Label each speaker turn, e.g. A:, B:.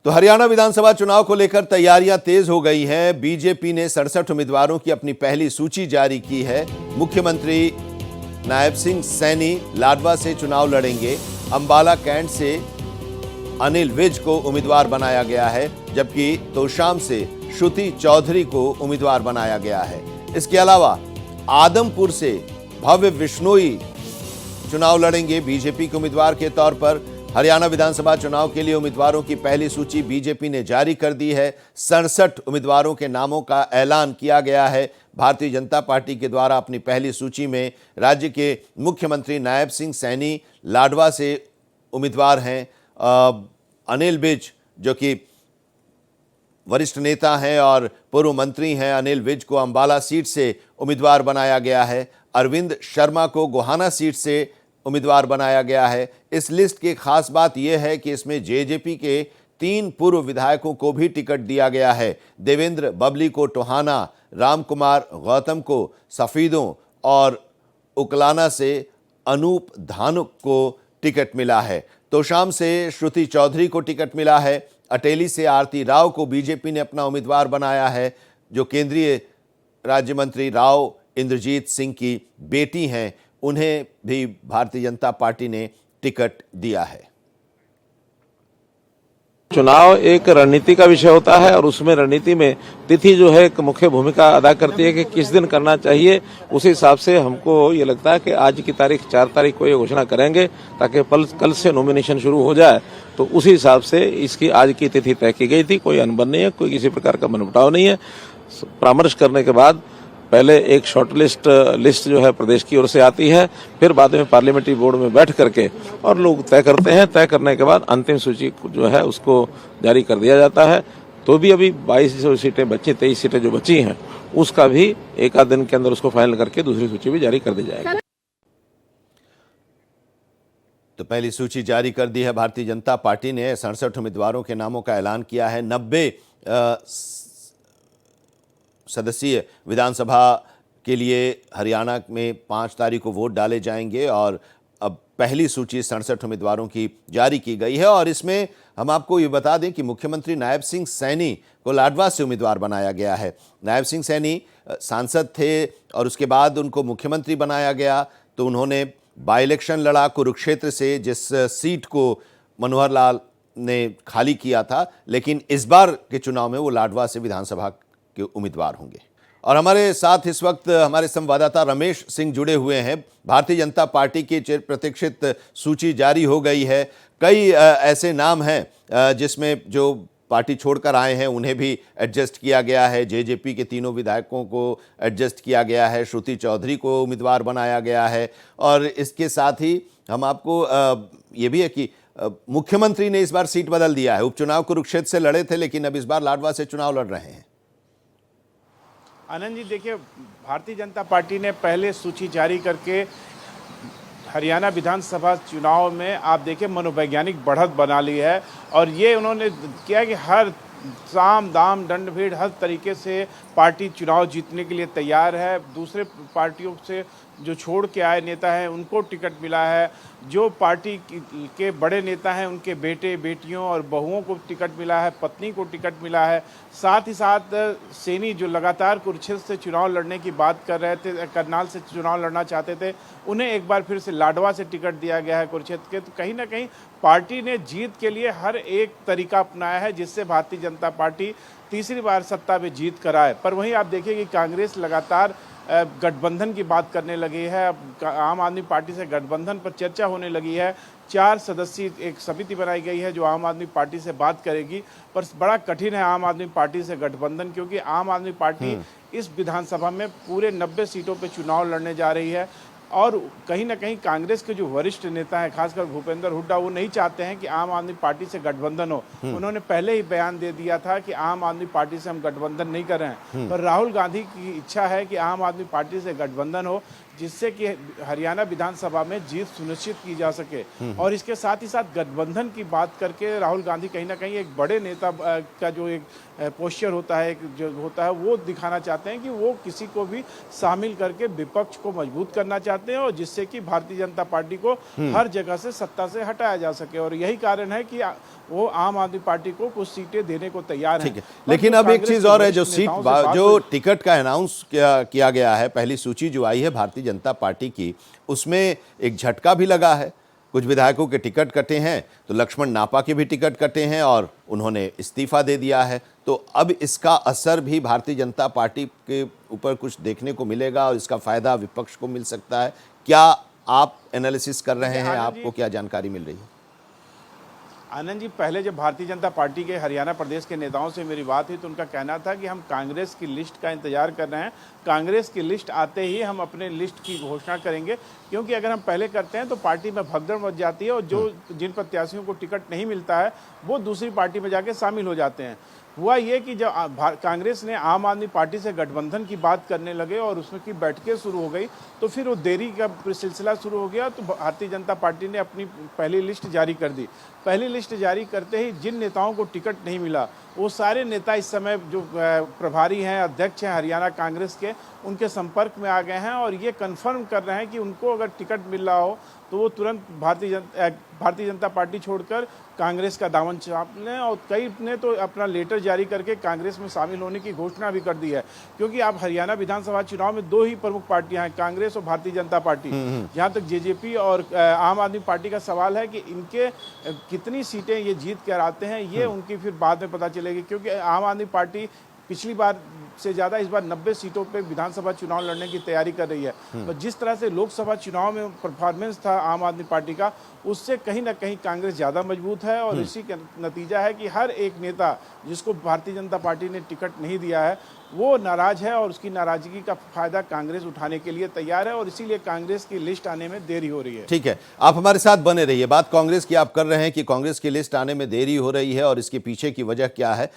A: तो हरियाणा विधानसभा चुनाव को लेकर तैयारियां तेज हो गई हैं। बीजेपी ने 67 उम्मीदवारों की अपनी पहली सूची जारी की है। मुख्यमंत्री नायब सिंह सैनी लाडवा से चुनाव लड़ेंगे। अंबाला कैंट से अनिल विज को उम्मीदवार बनाया गया है, जबकि तोशाम से श्रुति चौधरी को उम्मीदवार बनाया गया है। इसके अलावा आदमपुर से भव्य विश्नोई चुनाव लड़ेंगे बीजेपी के उम्मीदवार के तौर पर। हरियाणा विधानसभा चुनाव के लिए उम्मीदवारों की पहली सूची बीजेपी ने जारी कर दी है। 67 उम्मीदवारों के नामों का ऐलान किया गया है। भारतीय जनता पार्टी के द्वारा अपनी पहली सूची में राज्य के मुख्यमंत्री नायब सिंह सैनी लाडवा से उम्मीदवार हैं। अनिल विज जो कि वरिष्ठ नेता हैं और पूर्व मंत्री हैं, अनिल विज को अंबाला सीट से उम्मीदवार बनाया गया है। अरविंद शर्मा को गोहाना सीट से उम्मीदवार बनाया गया है। इस लिस्ट की खास बात यह है कि इसमें जेजेपी के 3 पूर्व विधायकों को भी टिकट दिया गया है। देवेंद्र बबली को टोहाना, रामकुमार गौतम को सफीदों और उकलाना से अनूप धानुक को टिकट मिला है। तोशाम से श्रुति चौधरी को टिकट मिला है। अटेली से आरती राव को बीजेपी ने अपना उम्मीदवार बनाया है, जो केंद्रीय राज्य मंत्री राव इंद्रजीत सिंह की बेटी हैं। उन्हें भी भारतीय जनता पार्टी ने टिकट दिया है।
B: चुनाव एक रणनीति का विषय होता है और उसमें रणनीति में तिथि जो है एक मुख्य भूमिका अदा करती है कि किस दिन करना चाहिए। उस हिसाब से हमको ये लगता है कि आज की तारीख 4 तारीख को ये घोषणा करेंगे, ताकि कल से नॉमिनेशन शुरू हो जाए। तो उसी हिसाब से इसकी आज की तिथि तय की गई थी। कोई अनबन नहीं है, कोई किसी प्रकार का मनमुटाव नहीं है। परामर्श करने के बाद पहले एक शॉर्ट लिस्ट जो है प्रदेश की ओर से आती है, फिर बाद में पार्लियामेंट्री बोर्ड में बैठ करके और लोग तय करते हैं। तय करने के बाद अंतिम सूची जो है उसको जारी कर दिया जाता है। तो भी अभी 22 सीटें बची, 23 सीटें जो बची हैं उसका भी एक आध दिन के अंदर उसको फाइनल करके दूसरी सूची भी जारी कर दी जाएगी।
A: तो पहली सूची जारी कर दी है भारतीय जनता पार्टी ने। 67 उम्मीदवारों के नामों का ऐलान किया है। 90 सदस्यीय विधानसभा के लिए हरियाणा में 5 तारीख को वोट डाले जाएंगे और अब पहली सूची 67 उम्मीदवारों की जारी की गई है। और इसमें हम आपको ये बता दें कि मुख्यमंत्री नायब सिंह सैनी को लाडवा से उम्मीदवार बनाया गया है। नायब सिंह सैनी सांसद थे और उसके बाद उनको मुख्यमंत्री बनाया गया। तो उन्होंने बाई इलेक्शन लड़ा कुरुक्षेत्र से, जिस सीट को मनोहर लाल ने खाली किया था, लेकिन इस बार के चुनाव में वो लाडवा से विधानसभा के उम्मीदवार होंगे। और हमारे साथ इस वक्त हमारे संवाददाता रमेश सिंह जुड़े हुए हैं। भारतीय जनता पार्टी की चिर प्रतीक्षित सूची जारी हो गई है। कई ऐसे नाम हैं जिसमें जो पार्टी छोड़कर आए हैं उन्हें भी एडजस्ट किया गया है। जेजेपी के 3 विधायकों को एडजस्ट किया गया है। श्रुति चौधरी को उम्मीदवार बनाया गया है। और इसके साथ ही हम आपको ये भी है कि मुख्यमंत्री ने इस बार सीट बदल दिया है। उपचुनाव कुरुक्षेत्र से लड़े थे, लेकिन अब इस बार लाडवा से चुनाव लड़ रहे हैं।
C: आनंद जी, देखिए, भारतीय जनता पार्टी ने पहले सूची जारी करके हरियाणा विधानसभा चुनाव में आप देखिए मनोवैज्ञानिक बढ़त बना ली है। और ये उन्होंने किया कि हर साम दाम दंड भेद हर तरीके से पार्टी चुनाव जीतने के लिए तैयार है। दूसरे पार्टियों से जो छोड़ के आए नेता हैं उनको टिकट मिला है। जो पार्टी के बड़े नेता हैं उनके बेटे बेटियों और बहुओं को टिकट मिला है, पत्नी को टिकट मिला है। साथ ही साथ सैनी जो लगातार कुरुक्षेत्र से चुनाव लड़ने की बात कर रहे थे, करनाल से चुनाव लड़ना चाहते थे, उन्हें एक बार फिर से लाडवा से टिकट दिया गया है कुरुक्षेत्र के। तो कहीं ना कहीं पार्टी ने जीत के लिए हर एक तरीका अपनाया है जिससे भारतीय जनता पार्टी तीसरी बार सत्ता में जीत कर आए। पर वहीं आप देखिए कि कांग्रेस लगातार गठबंधन की बात करने लगी है। अब आम आदमी पार्टी से गठबंधन पर चर्चा होने लगी है। 4 सदस्यीय एक समिति बनाई गई है जो आम आदमी पार्टी से बात करेगी। पर बड़ा कठिन है आम आदमी पार्टी से गठबंधन, क्योंकि आम आदमी पार्टी इस विधानसभा में पूरे 90 सीटों पर चुनाव लड़ने जा रही है। और कहीं ना कहीं कांग्रेस के जो वरिष्ठ नेता हैं, खासकर भूपेंद्र हुड्डा, वो नहीं चाहते हैं कि आम आदमी पार्टी से गठबंधन हो। उन्होंने पहले ही बयान दे दिया था कि आम आदमी पार्टी से हम गठबंधन नहीं कर रहे हैं। पर राहुल गांधी की इच्छा है कि आम आदमी पार्टी से गठबंधन हो, जिससे कि हरियाणा विधानसभा में जीत सुनिश्चित की जा सके। और इसके साथ ही साथ गठबंधन की बात करके राहुल गांधी कहीं ना कहीं एक बड़े नेता का जो एक पोस्चर होता है, जो होता है, वो दिखाना चाहते हैं कि वो किसी को भी शामिल करके विपक्ष को मजबूत करना चाहते हैं, और जिससे कि भारतीय जनता पार्टी को हर जगह से सत्ता से हटाया जा सके। और यही कारण है कि वो आम आदमी पार्टी को कुछ सीटें देने को तैयार
A: ठीक
C: हैं।
A: है, लेकिन अब एक चीज और है, जो सीट जो
C: सीट
A: टिकट का अनाउंस किया गया है, पहली सूची जो आई है भारतीय जनता पार्टी की, उसमें एक झटका भी लगा है। कुछ विधायकों के टिकट कटे हैं, तो लक्ष्मण नापा के भी टिकट कटे हैं और उन्होंने इस्तीफा दे दिया है। तो अब इसका असर भी भारतीय जनता पार्टी के ऊपर कुछ देखने को मिलेगा और इसका फायदा विपक्ष को मिल सकता है। क्या आप एनालिसिस कर रहे हैं, आपको क्या जानकारी मिल रही है?
C: आनंद जी, पहले जब भारतीय जनता पार्टी के हरियाणा प्रदेश के नेताओं से मेरी बात हुई तो उनका कहना था कि हम कांग्रेस की लिस्ट का इंतजार कर रहे हैं, कांग्रेस की लिस्ट आते ही हम अपने लिस्ट की घोषणा करेंगे, क्योंकि अगर हम पहले करते हैं तो पार्टी में भगदड़ मच जाती है और जिन प्रत्याशियों को टिकट नहीं मिलता है वो दूसरी पार्टी में जाके शामिल हो जाते हैं। हुआ ये कि जब कांग्रेस ने आम आदमी पार्टी से गठबंधन की बात करने लगे और उसमें की बैठकें शुरू हो गई, तो फिर वो देरी का सिलसिला शुरू हो गया। तो भारतीय जनता पार्टी ने अपनी पहली लिस्ट जारी कर दी। पहली लिस्ट जारी करते ही जिन नेताओं को टिकट नहीं मिला, वो सारे नेता इस समय जो प्रभारी हैं, अध्यक्ष हैं हरियाणा कांग्रेस के, उनके संपर्क में आ गए हैं और ये कन्फर्म कर रहे हैं कि उनको अगर टिकट मिल रहा हो तो वो तुरंत भारतीय जनता पार्टी छोड़कर कांग्रेस का दामन चाप लें। और कई ने तो अपना लेटर जारी करके कांग्रेस में शामिल होने की घोषणा भी कर दी है, क्योंकि आप हरियाणा विधानसभा चुनाव में दो ही प्रमुख पार्टियां हैं, कांग्रेस और भारतीय जनता पार्टी। जहां तक जेजेपी और आम आदमी पार्टी का सवाल है कि इनके कितनी सीटें ये जीत कर आते हैं, ये उनकी फिर बाद में पता चलेगी, क्योंकि आम आदमी पार्टी पिछली बार से ज़्यादा इस बार 90 सीटों पे विधानसभा चुनाव लड़ने की तैयारी कर रही है। तो जिस तरह से लोकसभा चुनाव में परफॉर्मेंस था आम आदमी पार्टी का, उससे कहीं ना कहीं कांग्रेस ज़्यादा मजबूत है और इसी का नतीजा है कि हर एक नेता जिसको भारतीय जनता पार्टी ने टिकट नहीं दिया है वो नाराज है और उसकी नाराजगी का फायदा कांग्रेस उठाने के लिए तैयार है और इसीलिए कांग्रेस की लिस्ट आने में देरी हो रही है।
A: ठीक है, आप हमारे साथ बने रहिए। बात कांग्रेस की आप कर रहे हैं कि कांग्रेस की लिस्ट आने में देरी हो रही है और इसके पीछे की वजह क्या है।